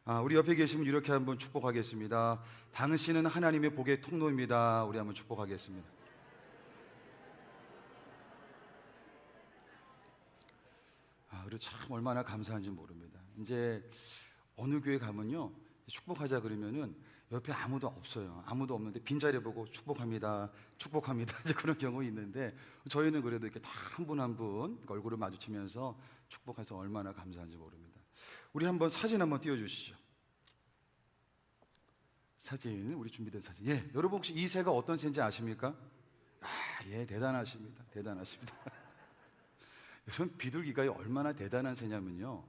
우리 옆에 계시면 이렇게 한번 축복하겠습니다. 당신은 하나님의 복의 통로입니다. 우리 한번 축복하겠습니다. 그리고 참 얼마나 감사한지 모릅니다. 이제 어느 교회 가면요, 축복하자 그러면은 옆에 아무도 없어요. 아무도 없는데 빈자리 보고 축복합니다, 축복합니다 이제 그런 경우 있는데, 저희는 그래도 이렇게 다 한 분 한 분 얼굴을 마주치면서 축복해서 얼마나 감사한지 모릅니다. 우리 한번 사진 한번 띄워주시죠. 사진, 우리 준비된 사진. 예, 여러분 혹시 이 새가 어떤 새인지 아십니까? 예, 대단하십니다. 대단하십니다. 여러분, 비둘기가 얼마나 대단한 새냐면요,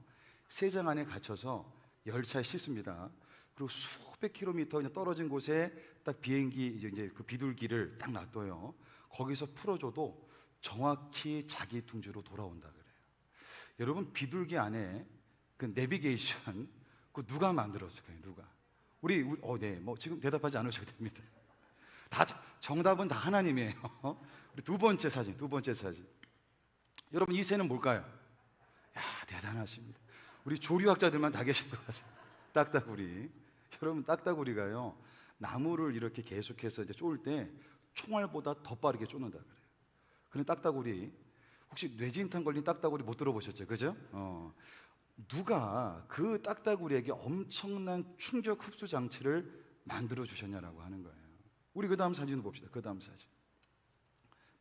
새장 안에 갇혀서 열차에 싣습니다. 그리고 수백 킬로미터 그냥 떨어진 곳에 딱 비행기 이제 그 비둘기를 딱 놔둬요. 거기서 풀어줘도 정확히 자기 둥지로 돌아온다 그래요. 여러분, 비둘기 안에 그 내비게이션 그 누가 만들었을까요? 누가? 네, 뭐 지금 대답하지 않으셔도 됩니다. 다 정답은 다 하나님이에요. 우리 두 번째 사진. 여러분, 이 새는 뭘까요? 대단하십니다. 우리 조류학자들만 다 계신 것 같아요. 딱따구리. 여러분, 딱따구리가요, 나무를 이렇게 계속해서 이제 쪼을 때 총알보다 더 빠르게 쪼는다 그래요. 근데 딱따구리, 혹시 뇌진탕 걸린 딱따구리 못 들어보셨죠? 그죠? 누가 그 딱따구리에게 엄청난 충격 흡수 장치를 만들어 주셨냐라고 하는 거예요. 우리 그 다음 사진을 봅시다. 그 다음 사진.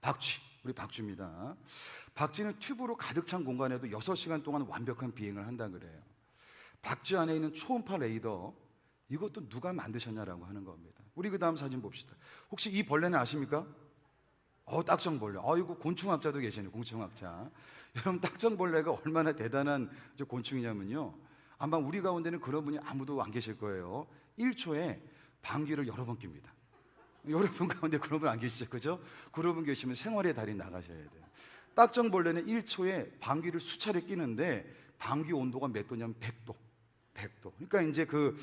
박쥐. 우리 박쥐입니다. 박쥐는 튜브로 가득 찬 공간에도 6시간 동안 완벽한 비행을 한다 그래요. 박쥐 안에 있는 초음파 레이더, 이것도 누가 만드셨냐라고 하는 겁니다. 우리 그 다음 사진 봅시다. 혹시 이 벌레는 아십니까? 딱정벌레. 이거 곤충학자도 계시네요. 곤충학자. 여러분, 딱정벌레가 얼마나 대단한 곤충이냐면요, 아마 우리 가운데는 그런 분이 아무도 안 계실 거예요. 1초에 방귀를 여러 번 낍니다. 여러분 가운데 그런 분 안 계시죠? 그죠? 그런 분 계시면 생활의 달인 나가셔야 돼요. 딱정벌레는 1초에 방귀를 수차례 끼는데 방귀 온도가 몇 도냐면 100도. 그러니까 이제 그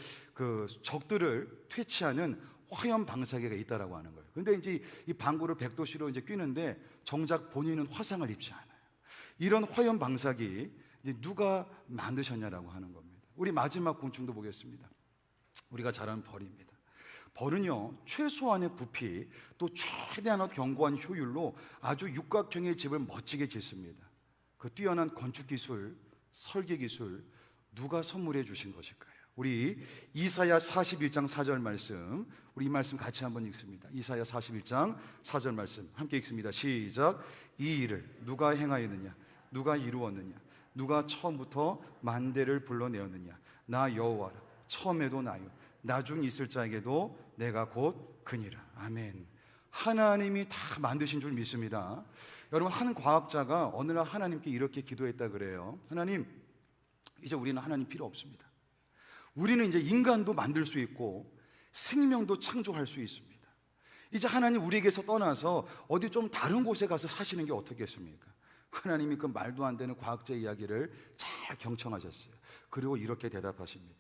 적들을 퇴치하는 화염 방사계가 있다라고 하는 거예요. 근데 이제 이 방구를 100도씨로 이제 끼는데 정작 본인은 화상을 입지 않아요. 이런 화염 방사기 이제 누가 만드셨냐라고 하는 겁니다. 우리 마지막 곤충도 보겠습니다. 우리가 잘 아는 벌입니다. 벌은요, 최소한의 부피 또 최대한의 견고한 효율로 아주 육각형의 집을 멋지게 짓습니다. 그 뛰어난 건축 기술, 설계 기술, 누가 선물해 주신 것일까요? 우리 이사야 41장 4절 말씀, 우리 이 말씀 같이 한번 읽습니다. 이사야 41장 4절 말씀 함께 읽습니다. 시작. 이 일을 누가 행하였느냐? 누가 이루었느냐? 누가 처음부터 만대를 불러내었느냐? 나 여호와라. 처음에도 나요, 나중 있을 자에게도 내가 곧 그니라. 아멘. 하나님이 다 만드신 줄 믿습니다. 여러분, 한 과학자가 어느 날 하나님께 이렇게 기도했다 그래요. 하나님, 이제 우리는 하나님 필요 없습니다. 우리는 이제 인간도 만들 수 있고 생명도 창조할 수 있습니다. 이제 하나님 우리에게서 떠나서 어디 좀 다른 곳에 가서 사시는 게 어떻겠습니까? 하나님이 그 말도 안 되는 과학자 이야기를 잘 경청하셨어요. 그리고 이렇게 대답하십니다.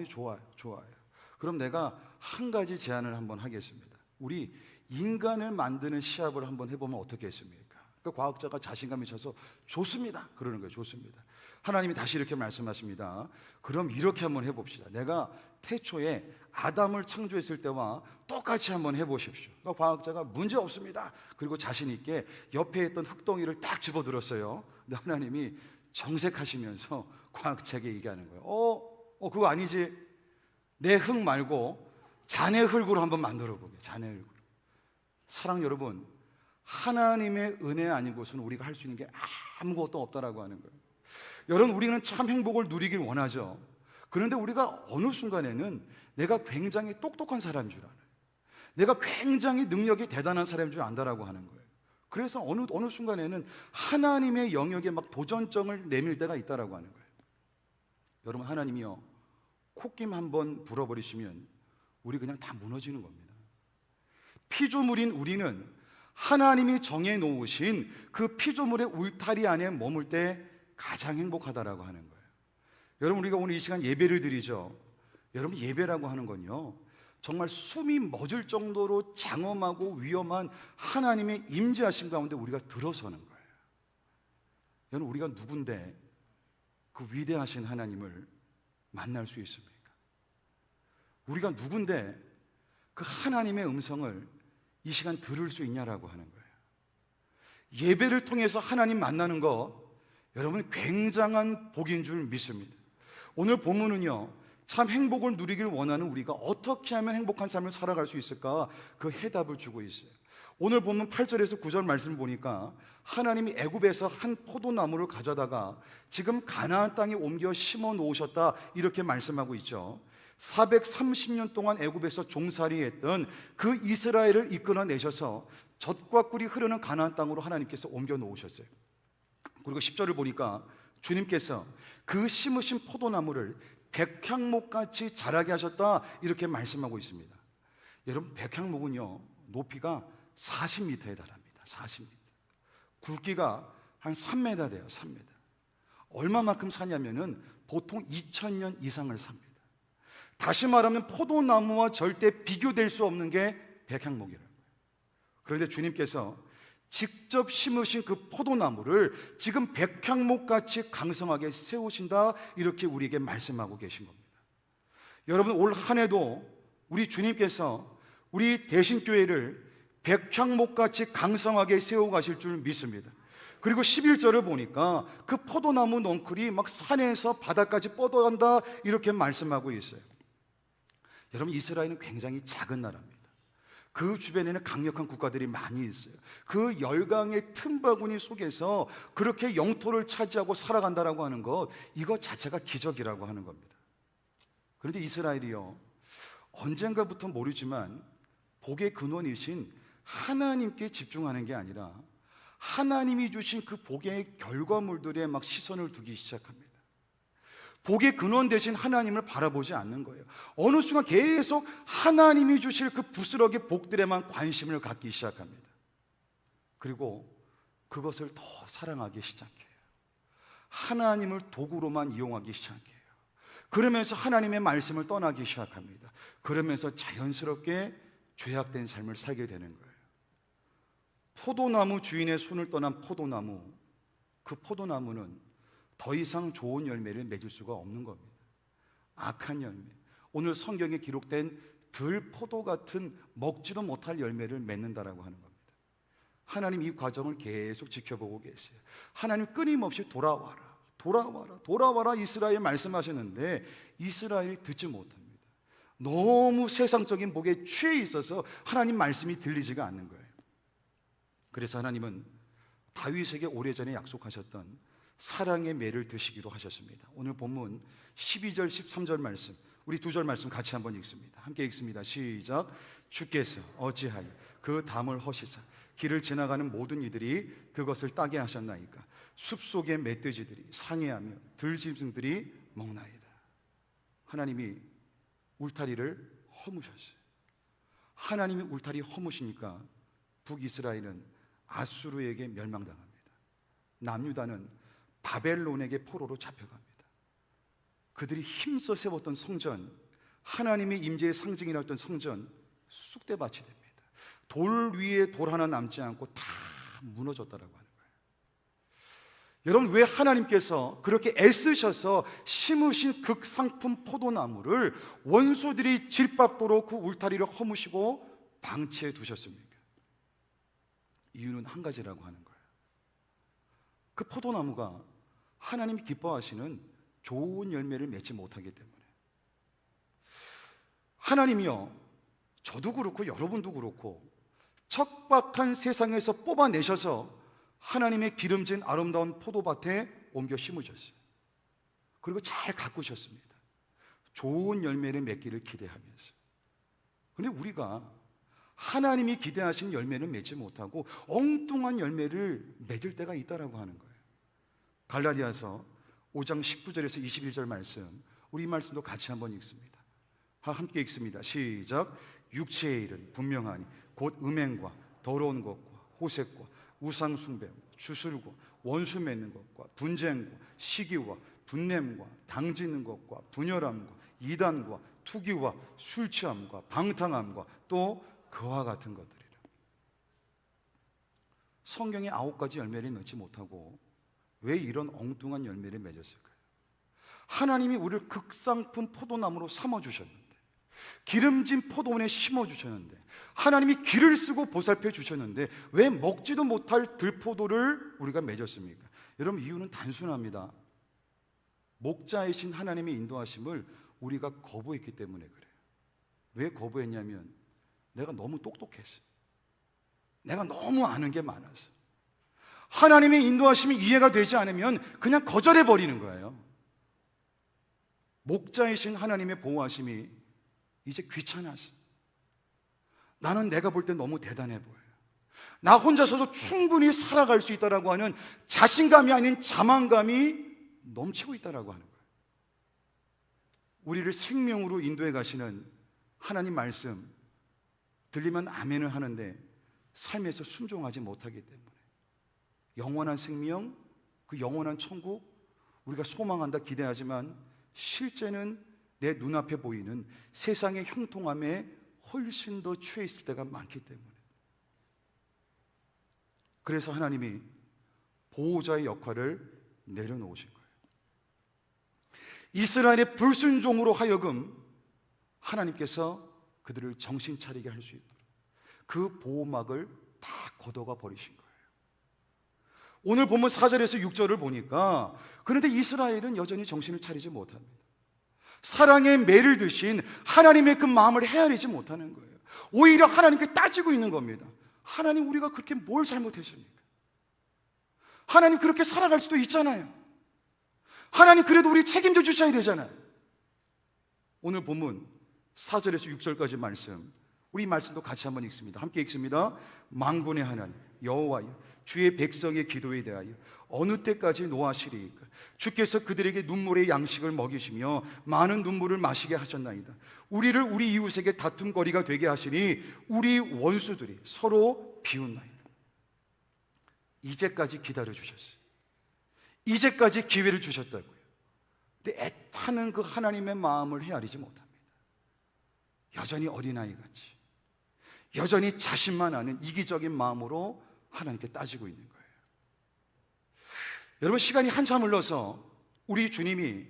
좋아요. 그럼 내가 한 가지 제안을 한번 하겠습니다. 우리 인간을 만드는 시합을 한번 해보면 어떻겠습니까? 그 과학자가 자신감이 차서 좋습니다 그러는 거예요. 좋습니다. 하나님이 다시 이렇게 말씀하십니다. 그럼 이렇게 한번 해봅시다. 내가 태초에 아담을 창조했을 때와 똑같이 한번 해보십시오. 그 과학자가 문제 없습니다. 그리고 자신 있게 옆에 있던 흙덩이를 딱 집어들었어요. 근데 하나님이 정색하시면서 과학자에게 얘기하는 거예요. 그거 아니지. 내 흙 말고 자네 흙으로 한번 만들어 보게. 자네 흙으로. 사랑 여러분, 하나님의 은혜 아닌 것은 우리가 할 수 있는 게 아무것도 없다라고 하는 거예요. 여러분, 우리는 참 행복을 누리길 원하죠. 그런데 우리가 어느 순간에는 내가 굉장히 똑똑한 사람인 줄 알아요. 내가 굉장히 능력이 대단한 사람인 줄 안다라고 하는 거예요. 그래서 어느 순간에는 하나님의 영역에 막 도전장을 내밀 때가 있다라고 하는 거예요. 여러분, 하나님이요, 콧김 한번 불어버리시면 우리 그냥 다 무너지는 겁니다. 피조물인 우리는 하나님이 정해놓으신 그 피조물의 울타리 안에 머물 때 가장 행복하다라고 하는 거예요. 여러분, 우리가 오늘 이 시간 예배를 드리죠. 여러분, 예배라고 하는 건요, 정말 숨이 멎을 정도로 장엄하고 위험한 하나님의 임재하심 가운데 우리가 들어서는 거예요. 여러분, 우리가 누군데 그 위대하신 하나님을 만날 수 있습니까? 우리가 누군데 그 하나님의 음성을 이 시간 들을 수 있냐라고 하는 거예요. 예배를 통해서 하나님 만나는 거 여러분 굉장한 복인 줄 믿습니다. 오늘 본문은요, 참 행복을 누리길 원하는 우리가 어떻게 하면 행복한 삶을 살아갈 수 있을까, 그 해답을 주고 있어요. 오늘 본문 8절에서 9절 말씀을 보니까 하나님이 애굽에서 한 포도나무를 가져다가 지금 가나안 땅에 옮겨 심어 놓으셨다, 이렇게 말씀하고 있죠. 430년 동안 애굽에서 종살이했던 그 이스라엘을 이끌어내셔서 젖과 꿀이 흐르는 가나안 땅으로 하나님께서 옮겨 놓으셨어요. 그리고 10절을 보니까 주님께서 그 심으신 포도나무를 백향목같이 자라게 하셨다, 이렇게 말씀하고 있습니다. 여러분, 백향목은요 높이가 40m에 달합니다. 40m. 굵기가 한 3m 돼요. 3m. 얼마만큼 사냐면은 보통 2000년 이상을 삽니다. 다시 말하면 포도나무와 절대 비교될 수 없는 게 백향목이라고요. 그런데 주님께서 직접 심으신 그 포도나무를 지금 백향목같이 강성하게 세우신다, 이렇게 우리에게 말씀하고 계신 겁니다. 여러분, 올 한 해도 우리 주님께서 우리 대신교회를 백향목같이 강성하게 세워가실 줄 믿습니다. 그리고 11절을 보니까 그 포도나무 넝쿨이 막 산에서 바다까지 뻗어간다, 이렇게 말씀하고 있어요. 여러분, 이스라엘은 굉장히 작은 나라입니다. 그 주변에는 강력한 국가들이 많이 있어요. 그 열강의 틈바구니 속에서 그렇게 영토를 차지하고 살아간다라고 하는 것, 이거 자체가 기적이라고 하는 겁니다. 그런데 이스라엘이요, 언젠가부터 모르지만 복의 근원이신 하나님께 집중하는 게 아니라 하나님이 주신 그 복의 결과물들에 막 시선을 두기 시작합니다. 복의 근원 대신 하나님을 바라보지 않는 거예요. 어느 순간 계속 하나님이 주실 그 부스러기 복들에만 관심을 갖기 시작합니다. 그리고 그것을 더 사랑하기 시작해요. 하나님을 도구로만 이용하기 시작해요. 그러면서 하나님의 말씀을 떠나기 시작합니다. 그러면서 자연스럽게 죄악된 삶을 살게 되는 거예요. 포도나무 주인의 손을 떠난 포도나무, 그 포도나무는 더 이상 좋은 열매를 맺을 수가 없는 겁니다. 악한 열매, 오늘 성경에 기록된 들포도 같은 먹지도 못할 열매를 맺는다라고 하는 겁니다. 하나님 이 과정을 계속 지켜보고 계세요. 하나님 끊임없이 돌아와라, 돌아와라, 돌아와라 이스라엘 말씀하셨는데 이스라엘이 듣지 못합니다. 너무 세상적인 복에 취해 있어서 하나님 말씀이 들리지가 않는 거예요. 그래서 하나님은 다윗에게 오래전에 약속하셨던 사랑의 매를 드시기로 하셨습니다. 오늘 본문 12절 13절 말씀, 우리 두 절 말씀 같이 한번 읽습니다. 함께 읽습니다. 시작. 주께서 어찌하여 그 담을 허시사 길을 지나가는 모든 이들이 그것을 따게 하셨나이까. 숲속의 멧돼지들이 상해하며 들짐승들이 먹나이다. 하나님이 울타리를 허무셨어요. 하나님이 울타리 허무시니까 북이스라엘은 아수르에게 멸망당합니다. 남유다는 바벨론에게 포로로 잡혀갑니다. 그들이 힘써 세웠던 성전, 하나님의 임재의 상징이라 했던 성전, 쑥대밭이 됩니다. 돌 위에 돌 하나 남지 않고 다 무너졌다라고 하는 거예요. 여러분, 왜 하나님께서 그렇게 애쓰셔서 심으신 극상품 포도나무를 원수들이 질밥도록 그 울타리를 허무시고 방치해 두셨습니까? 이유는 한 가지라고 하는 거예요. 그 포도나무가 하나님이 기뻐하시는 좋은 열매를 맺지 못하기 때문에. 하나님이요, 저도 그렇고 여러분도 그렇고 척박한 세상에서 뽑아내셔서 하나님의 기름진 아름다운 포도밭에 옮겨 심으셨어요. 그리고 잘 가꾸셨습니다. 좋은 열매를 맺기를 기대하면서. 그런데 우리가 하나님이 기대하신 열매는 맺지 못하고 엉뚱한 열매를 맺을 때가 있다라고 하는 거예요. 갈라디아서 5장 19절에서 21절 말씀, 우리 말씀도 같이 한번 읽습니다. 함께 읽습니다. 시작. 육체의 일은 분명하니 곧 음행과 더러운 것과 호색과 우상 숭배, 주술과 원수 맺는 것과 분쟁과 시기와 분냄과 당짓는 것과 분열함과 이단과 투기와 술 취함과 방탕함과 또 그와 같은 것들이라. 성경의 9가지 열매를 맺지 못하고 왜 이런 엉뚱한 열매를 맺었을까요? 하나님이 우리를 극상품 포도나무로 삼아주셨는데, 기름진 포도원에 심어주셨는데, 하나님이 길을 쓰고 보살펴 주셨는데 왜 먹지도 못할 들포도를 우리가 맺었습니까? 여러분, 이유는 단순합니다. 목자이신 하나님의 인도하심을 우리가 거부했기 때문에 그래요. 왜 거부했냐면 내가 너무 똑똑했어. 내가 너무 아는 게 많아서. 하나님의 인도하심이 이해가 되지 않으면 그냥 거절해 버리는 거예요. 목자이신 하나님의 보호하심이 이제 귀찮아서, 나는 내가 볼 때 너무 대단해 보여요. 나 혼자서도 충분히 살아갈 수 있다라고 하는 자신감이 아닌 자만감이 넘치고 있다라고 하는 거예요. 우리를 생명으로 인도해 가시는 하나님 말씀 들리면 아멘을 하는데 삶에서 순종하지 못하기 때문에 영원한 생명, 그 영원한 천국 우리가 소망한다, 기대하지만 실제는 내 눈앞에 보이는 세상의 형통함에 훨씬 더 취해 있을 때가 많기 때문에, 그래서 하나님이 보호자의 역할을 내려놓으신 거예요. 이스라엘의 불순종으로 하여금 하나님께서 그들을 정신 차리게 할 수 있도록 그 보호막을 다 걷어가 버리신 거예요. 오늘 본문 4절에서 6절을 보니까, 그런데 이스라엘은 여전히 정신을 차리지 못합니다. 사랑의 매를 드신 하나님의 그 마음을 헤아리지 못하는 거예요. 오히려 하나님께 따지고 있는 겁니다. 하나님, 우리가 그렇게 뭘 잘못했습니까? 하나님, 그렇게 살아갈 수도 있잖아요. 하나님, 그래도 우리 책임져 주셔야 되잖아요. 오늘 본문 4절에서 6절까지 말씀, 우리 말씀도 같이 한번 읽습니다. 함께 읽습니다. 만군의 하나님 여호와여, 주의 백성의 기도에 대하여 어느 때까지 노하시리이까? 주께서 그들에게 눈물의 양식을 먹이시며 많은 눈물을 마시게 하셨나이다. 우리를 우리 이웃에게 다툼거리가 되게 하시니 우리 원수들이 서로 비웃나이다. 이제까지 기다려주셨어요. 이제까지 기회를 주셨다고요. 근데 애타는 그 하나님의 마음을 헤아리지 못합니다. 여전히 어린아이같이, 여전히 자신만 아는 이기적인 마음으로 하나님께 따지고 있는 거예요. 여러분, 시간이 한참 흘러서 우리 주님이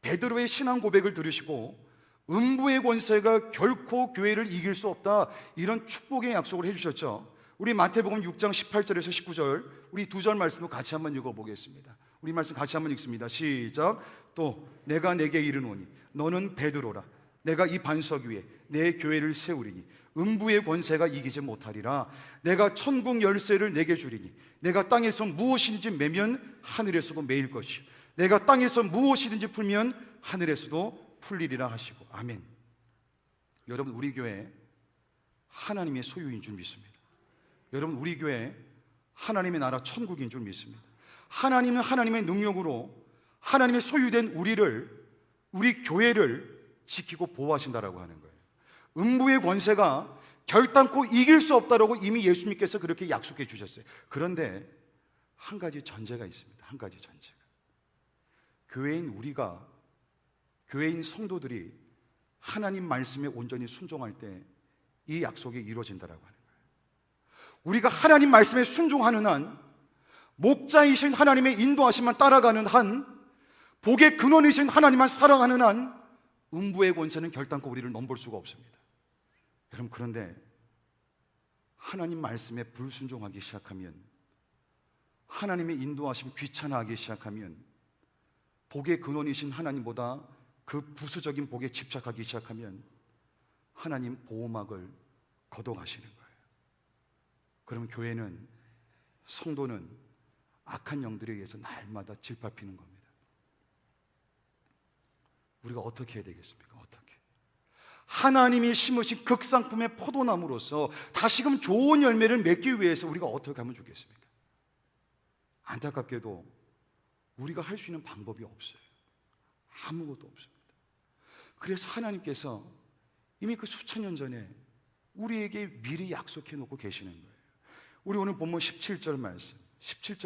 베드로의 신앙 고백을 들으시고 음부의 권세가 결코 교회를 이길 수 없다, 이런 축복의 약속을 해주셨죠. 우리 마태복음 6장 18절에서 19절, 우리 두 절 말씀도 같이 한번 읽어보겠습니다. 우리 말씀 같이 한번 읽습니다. 시작. 또 내가 내게 이르노니 너는 베드로라. 내가 이 반석 위에 내 교회를 세우리니 음부의 권세가 이기지 못하리라. 내가 천국 열쇠를 내게 주리니 내가 땅에서 무엇이든지 매면 하늘에서도 매일 것이요 내가 땅에서 무엇이든지 풀면 하늘에서도 풀리리라 하시고. 아멘. 여러분, 우리 교회 하나님의 소유인 줄 믿습니다. 여러분, 우리 교회 하나님의 나라 천국인 줄 믿습니다. 하나님은 하나님의 능력으로 하나님의 소유된 우리 교회를 지키고 보호하신다라고 하는 거예요. 음부의 권세가 결단코 이길 수 없다라고 이미 예수님께서 그렇게 약속해 주셨어요. 그런데 한 가지 전제가 있습니다. 한 가지 전제가, 교회인 우리가, 교회인 성도들이 하나님 말씀에 온전히 순종할 때 이 약속이 이루어진다라고 하는 거예요. 우리가 하나님 말씀에 순종하는 한, 목자이신 하나님의 인도하심만 따라가는 한, 복의 근원이신 하나님만 사랑하는 한, 음부의 권세는 결단코 우리를 넘볼 수가 없습니다. 여러분, 그런데 하나님 말씀에 불순종하기 시작하면, 하나님의 인도하심 귀찮아하기 시작하면, 복의 근원이신 하나님보다 그 부수적인 복에 집착하기 시작하면 하나님 보호막을 걷어가시는 거예요. 그럼 교회는, 성도는 악한 영들에 의해서 날마다 짓밟히는 겁니다. 우리가 어떻게 해야 되겠습니까? 어떻게? 하나님이 심으신 극상품의 포도나무로서 다시금 좋은 열매를 맺기 위해서 우리가 어떻게 하면 좋겠습니까? 안타깝게도 우리가 할 수 있는 방법이 없어요. 아무것도 없습니다. 그래서 하나님께서 이미 그 수천 년 전에 우리에게 미리 약속해 놓고 계시는 거예요. 우리 오늘 본문 17절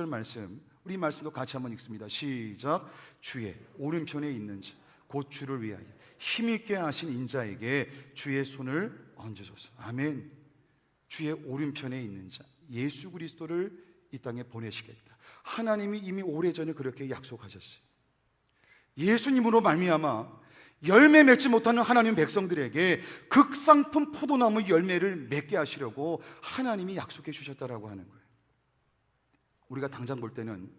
말씀, 우리 말씀도 같이 한번 읽습니다. 시작. 주의 오른편에 있는 자, 곧 주를 위하여 힘있게 하신 인자에게 주의 손을 얹으소서. 아멘. 주의 오른편에 있는 자, 예수 그리스도를 이 땅에 보내시겠다. 하나님이 이미 오래전에 그렇게 약속하셨어요. 예수님으로 말미암아 열매 맺지 못하는 하나님 백성들에게 극상품 포도나무 열매를 맺게 하시려고 하나님이 약속해 주셨다라고 하는 거예요. 우리가 당장 볼 때는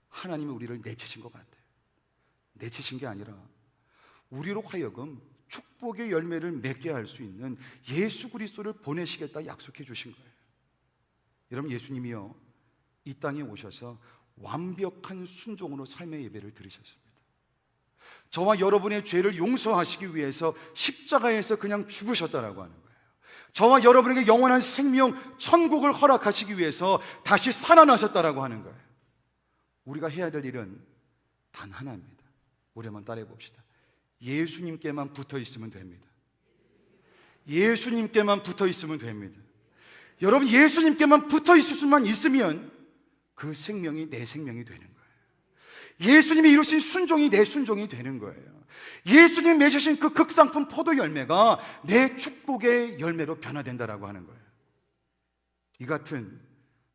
하나님이 우리를 내치신 것 같아요. 내치신 게 아니라 우리로 하여금 축복의 열매를 맺게 할 수 있는 예수 그리스도를 보내시겠다 약속해 주신 거예요. 여러분, 예수님이요 이 땅에 오셔서 완벽한 순종으로 삶의 예배를 드리셨습니다. 저와 여러분의 죄를 용서하시기 위해서 십자가에서 그냥 죽으셨다라고 하는 거예요. 저와 여러분에게 영원한 생명, 천국을 허락하시기 위해서 다시 살아나셨다라고 하는 거예요. 우리가 해야 될 일은 단 하나입니다. 우리 한번 따라해 봅시다. 예수님께만 붙어 있으면 됩니다. 예수님께만 붙어 있으면 됩니다. 여러분, 예수님께만 붙어 있을 수만 있으면 그 생명이 내 생명이 되는 거예요. 예수님이 이루신 순종이 내 순종이 되는 거예요. 예수님이 맺으신 그 극상품 포도 열매가 내 축복의 열매로 변화된다라고 하는 거예요. 이 같은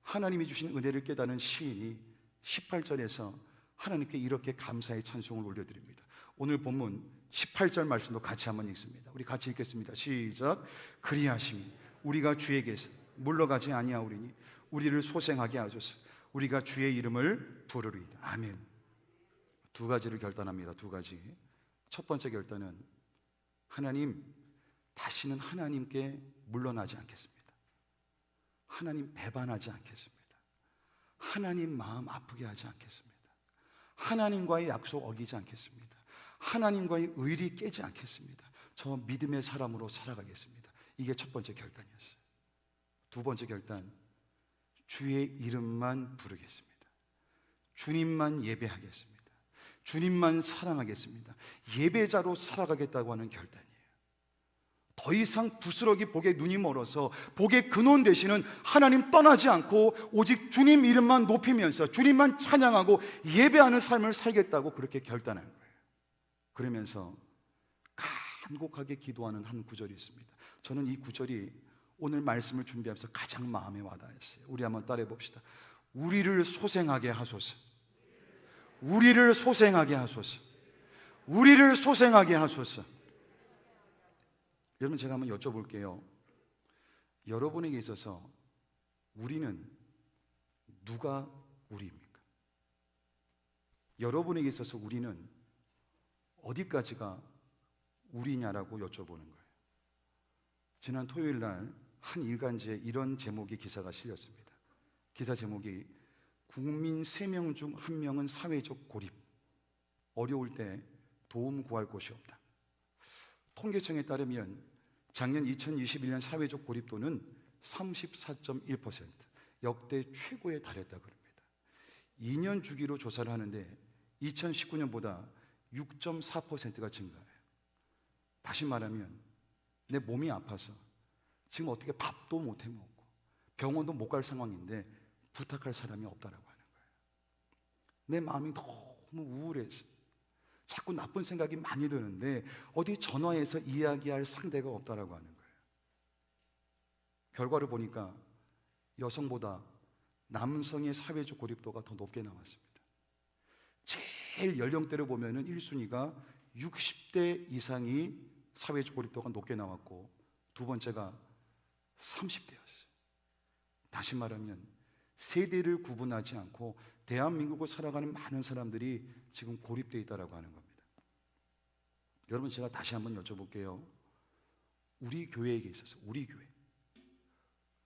하나님이 주신 은혜를 깨닫는 시인이 18절에서 하나님께 이렇게 감사의 찬송을 올려드립니다. 오늘 본문 18절 말씀도 같이 한번 읽습니다. 우리 같이 읽겠습니다. 시작. 그리하심이 우리가 주에게서 물러가지 아니하오리니 우리를 소생하게 하소서. 우리가 주의 이름을 부르리이다. 아멘. 두 가지를 결단합니다. 두 가지. 첫 번째 결단은 하나님, 다시는 하나님께 물러나지 않겠습니다. 하나님 배반하지 않겠습니다. 하나님 마음 아프게 하지 않겠습니다. 하나님과의 약속 어기지 않겠습니다. 하나님과의 의리 깨지 않겠습니다. 저 믿음의 사람으로 살아가겠습니다. 이게 첫 번째 결단이었어요. 두 번째 결단, 주의 이름만 부르겠습니다. 주님만 예배하겠습니다. 주님만 사랑하겠습니다. 예배자로 살아가겠다고 하는 결단이에요. 더 이상 부스러기 복에 눈이 멀어서 복의 근원 되시는 하나님 떠나지 않고 오직 주님 이름만 높이면서 주님만 찬양하고 예배하는 삶을 살겠다고 그렇게 결단한 거예요. 그러면서 간곡하게 기도하는 한 구절이 있습니다. 저는 이 구절이 오늘 말씀을 준비하면서 가장 마음에 와닿았어요. 우리 한번 따라해 봅시다. 우리를 소생하게 하소서. 우리를 소생하게 하소서. 우리를 소생하게 하소서. 여러분, 제가 한번 여쭤볼게요. 여러분에게 있어서 우리는 누가 우리입니까? 여러분에게 있어서 우리는 어디까지가 우리냐라고 여쭤보는 거예요. 지난 토요일 날 한 일간지에 이런 제목의 기사가 실렸습니다. 기사 제목이 국민 3명 중 1명은 사회적 고립, 어려울 때 도움 구할 곳이 없다. 통계청에 따르면 작년 2021년 사회적 고립도는 34.1%, 역대 최고에 달했다고 합니다. 2년 주기로 조사를 하는데 2019년보다 6.4%가 증가해요. 다시 말하면 내 몸이 아파서 지금 어떻게 밥도 못 해먹고 병원도 못 갈 상황인데 부탁할 사람이 없다라고 하는 거예요. 내 마음이 너무 우울해서 자꾸 나쁜 생각이 많이 드는데 어디 전화해서 이야기할 상대가 없다라고 하는 거예요. 결과를 보니까 여성보다 남성의 사회적 고립도가 더 높게 나왔습니다. 제일 연령대로 보면은 1순위가 60대 이상이 사회적 고립도가 높게 나왔고 두 번째가 30대였어요. 다시 말하면 세대를 구분하지 않고 대한민국을 살아가는 많은 사람들이 지금 고립되어 있다고 하는 겁니다. 여러분, 제가 다시 한번 여쭤볼게요. 우리 교회에게 있어서 우리 교회,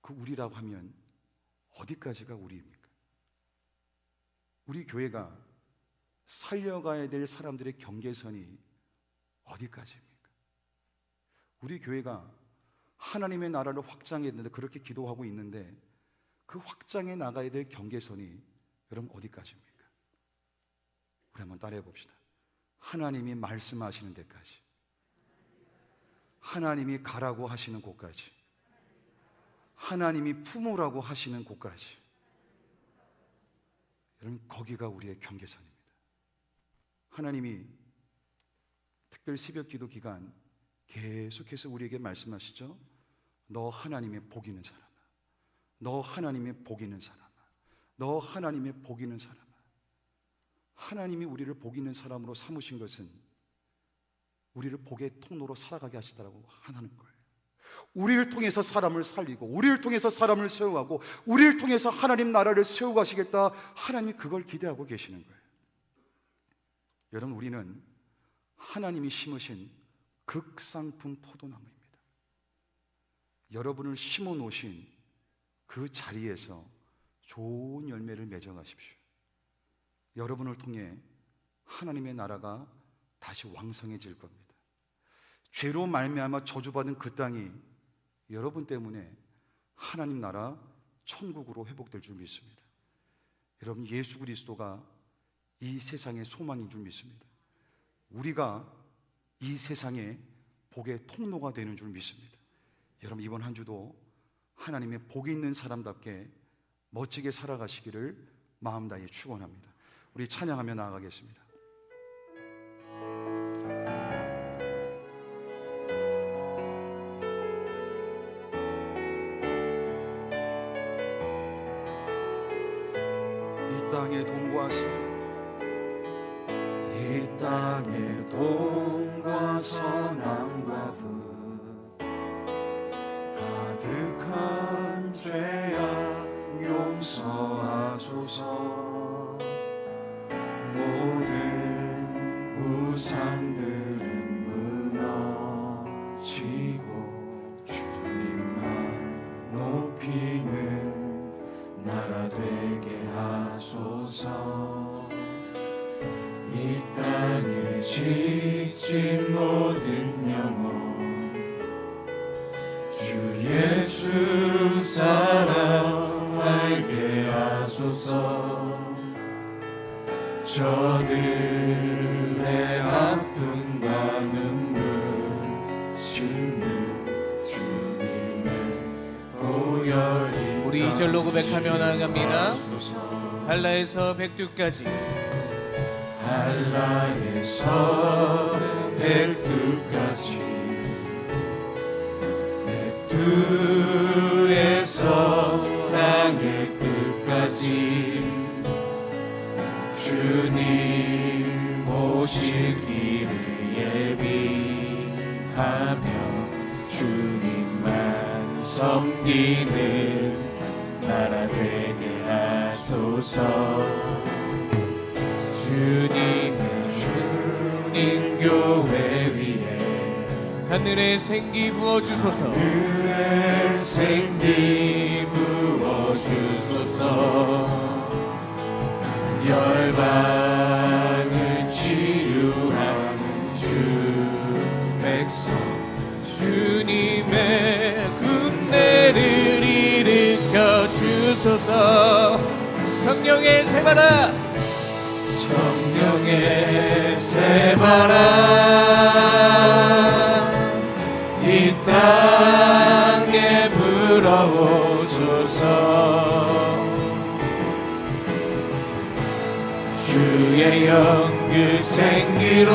그 우리라고 하면 어디까지가 우리입니까? 우리 교회가 살려가야 될 사람들의 경계선이 어디까지입니까? 우리 교회가 하나님의 나라를 확장했는데 그렇게 기도하고 있는데 그 확장해 나가야 될 경계선이 여러분 어디까지입니까? 우리 한번 따라해 봅시다. 하나님이 말씀하시는 데까지, 하나님이 가라고 하시는 곳까지, 하나님이 품으라고 하시는 곳까지, 여러분 거기가 우리의 경계선입니다. 하나님이 특별 새벽 기도 기간 계속해서 우리에게 말씀하시죠. 너 하나님의 복 있는 사람아, 너 하나님의 복 있는 사람아, 너 하나님의 복 있는 사람아. 하나님이 우리를 복 있는 사람으로 삼으신 것은 우리를 복의 통로로 살아가게 하시더라고 하는 거예요. 우리를 통해서 사람을 살리고, 우리를 통해서 사람을 세워가고, 우리를 통해서 하나님 나라를 세워가시겠다, 하나님이 그걸 기대하고 계시는 거예요. 여러분, 우리는 하나님이 심으신 극상품 포도나무입니다. 여러분을 심어 놓으신 그 자리에서 좋은 열매를 맺어가십시오. 여러분을 통해 하나님의 나라가 다시 왕성해질 겁니다. 죄로 말미암아 저주받은 그 땅이 여러분 때문에 하나님 나라 천국으로 회복될 줄 믿습니다. 여러분, 예수 그리스도가 이 세상의 소망인 줄 믿습니다. 우리가 이 세상의 복의 통로가 되는 줄 믿습니다. 여러분, 이번 한 주도 하나님의 복이 있는 사람답게 멋지게 살아가시기를 마음 다해 축원합니다. 우리 찬양하며 나아가겠습니다. 이 땅의 돈과 이 땅의 돈과 선함과 부 가득한 죄악 용서하소서. 모든 우상들은 무너지고 주님만 높이는 나라 되게 하소서. 이 땅에 지친 모든 영혼 주 예수 사랑 알게 하소서. 저들의 아픔과 눈물 씻는 주님의 보혈이 우리 2절로 고백하며 나아갑니다. 한라에서 백두까지, 한라에서 백두까지, 백두에서 땅의 끝까지 주님 오실 길을 예비하며 주님만 섬기는 나라 되게 하소서. 주님 교회 위에 하늘의 생기 부어주소서. 하늘의 생기 부어주소서. 열방을 치유하는 주 백성 주님의 군대를 일으켜 주소서. 성령의 새바라, 성령의 새바라 이 땅에 불어오소서. 주의 영 그 생기로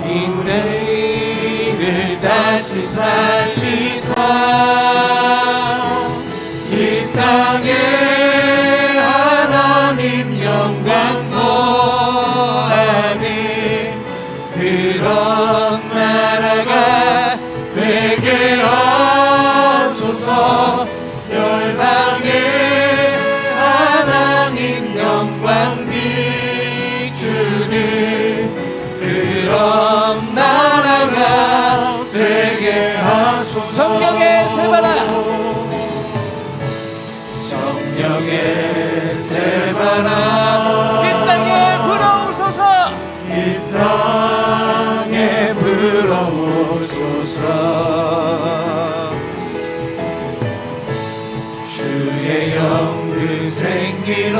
인내를 다시 살리사 이 땅에 하나님 영광 노하니 그런 나라가 되게 하소서. 열방에 하나님 영광 비추는 그런 나라가 되게 하소서. 성령의 새바라, 성령의 새바라 이 땅에 불어오소서. 이 땅에 불어오소서. 주의 영 그 생기로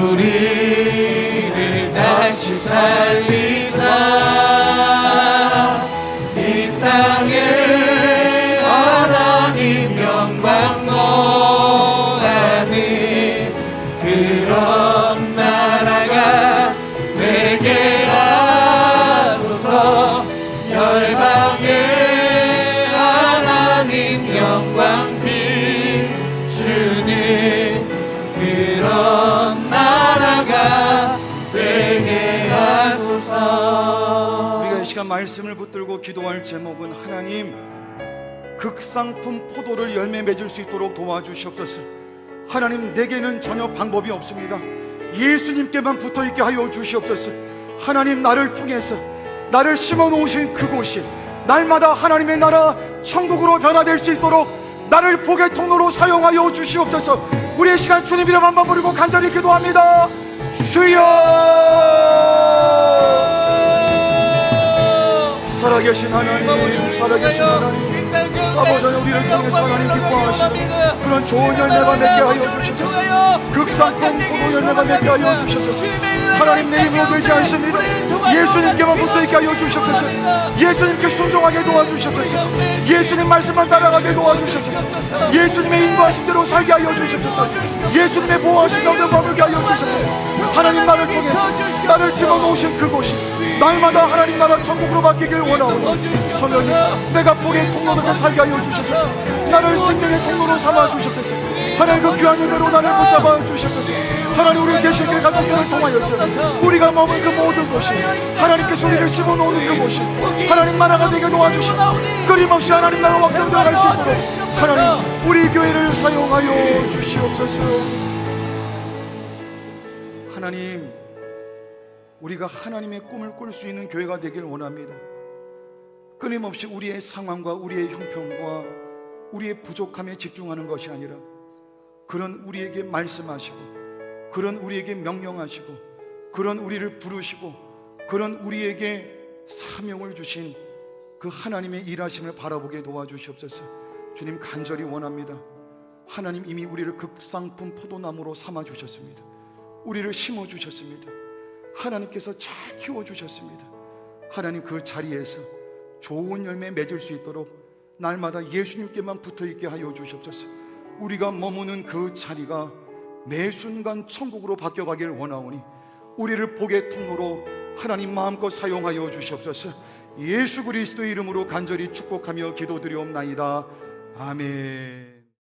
우리를 다시 살리사 이 땅에 하나님 영광 노하니 그런 나라가 되게 하소서. 열방에 하나님 영광 비추는 그런 나라가 시간 말씀을 붙들고 기도할 제목은 하나님 극상품 포도를 열매 맺을 수 있도록 도와주시옵소서. 하나님 내게는 전혀 방법이 없습니다. 예수님께만 붙어있게 하여 주시옵소서. 하나님 나를 통해서 나를 심어놓으신 그곳이 날마다 하나님의 나라 천국으로 변화될 수 있도록 나를 복의 통로로 사용하여 주시옵소서. 우리의 시간 주님 이름 한번 부르고 간절히 기도합니다. 주여, 살아계신 하나님, 살아계신 하나님, 아버지 우리를 통해서 하나님 기뻐하시는 그런 좋은 열매가 맺게 하여 주시옵소서. 극상품 포도 열매가 맺게 하여 주시옵소서. 하나님 내 힘으로 되지 않습니다. 예수님께만 붙어있게 하여 주시옵소서. 예수님께 순종하게 도와주시옵소서. 예수님 말씀만 따라가게 도와주시옵소서. 예수님의 인도하신 대로 살게 하여 주시옵소서. 예수님의 보호하신 가운데 머물게 하여 주시옵소서. 하나님 나를 통해서 나를 심어놓으신 그곳이 날마다 하나님 나라 천국으로 바뀌길 원하오니 성령님 내가 복의 통로로 살게 하여 주시옵소서. 나를 생명의 통로로 삼아 주시옵소서. 하나님 그 귀한 은혜로 나를 붙잡아 주시옵소서. 하나님 우리 계시길 가족들을 통하여서 우리가 머문 그 모든 곳이 하나님께서 우리를 심어놓은 그곳이 하나님 나라가 되게 도와주시고 끊임없이 하나님 나라 확장되어 갈 수 있도록 하나님 우리 교회를 사용하여 주시옵소서. 하나님 우리가 하나님의 꿈을 꿀 수 있는 교회가 되길 원합니다. 끊임없이 우리의 상황과 우리의 형편과 우리의 부족함에 집중하는 것이 아니라 그런 우리에게 말씀하시고 그런 우리에게 명령하시고 그런 우리를 부르시고 그런 우리에게 사명을 주신 그 하나님의 일하심을 바라보게 도와주시옵소서. 주님 간절히 원합니다. 하나님 이미 우리를 극상품 포도나무로 삼아주셨습니다. 우리를 심어주셨습니다. 하나님께서 잘 키워주셨습니다. 하나님 그 자리에서 좋은 열매 맺을 수 있도록 날마다 예수님께만 붙어있게 하여 주시옵소서. 우리가 머무는 그 자리가 매 순간 천국으로 바뀌어가길 원하오니 우리를 복의 통로로 하나님 마음껏 사용하여 주시옵소서. 예수 그리스도의 이름으로 간절히 축복하며 기도드리옵나이다. 아멘.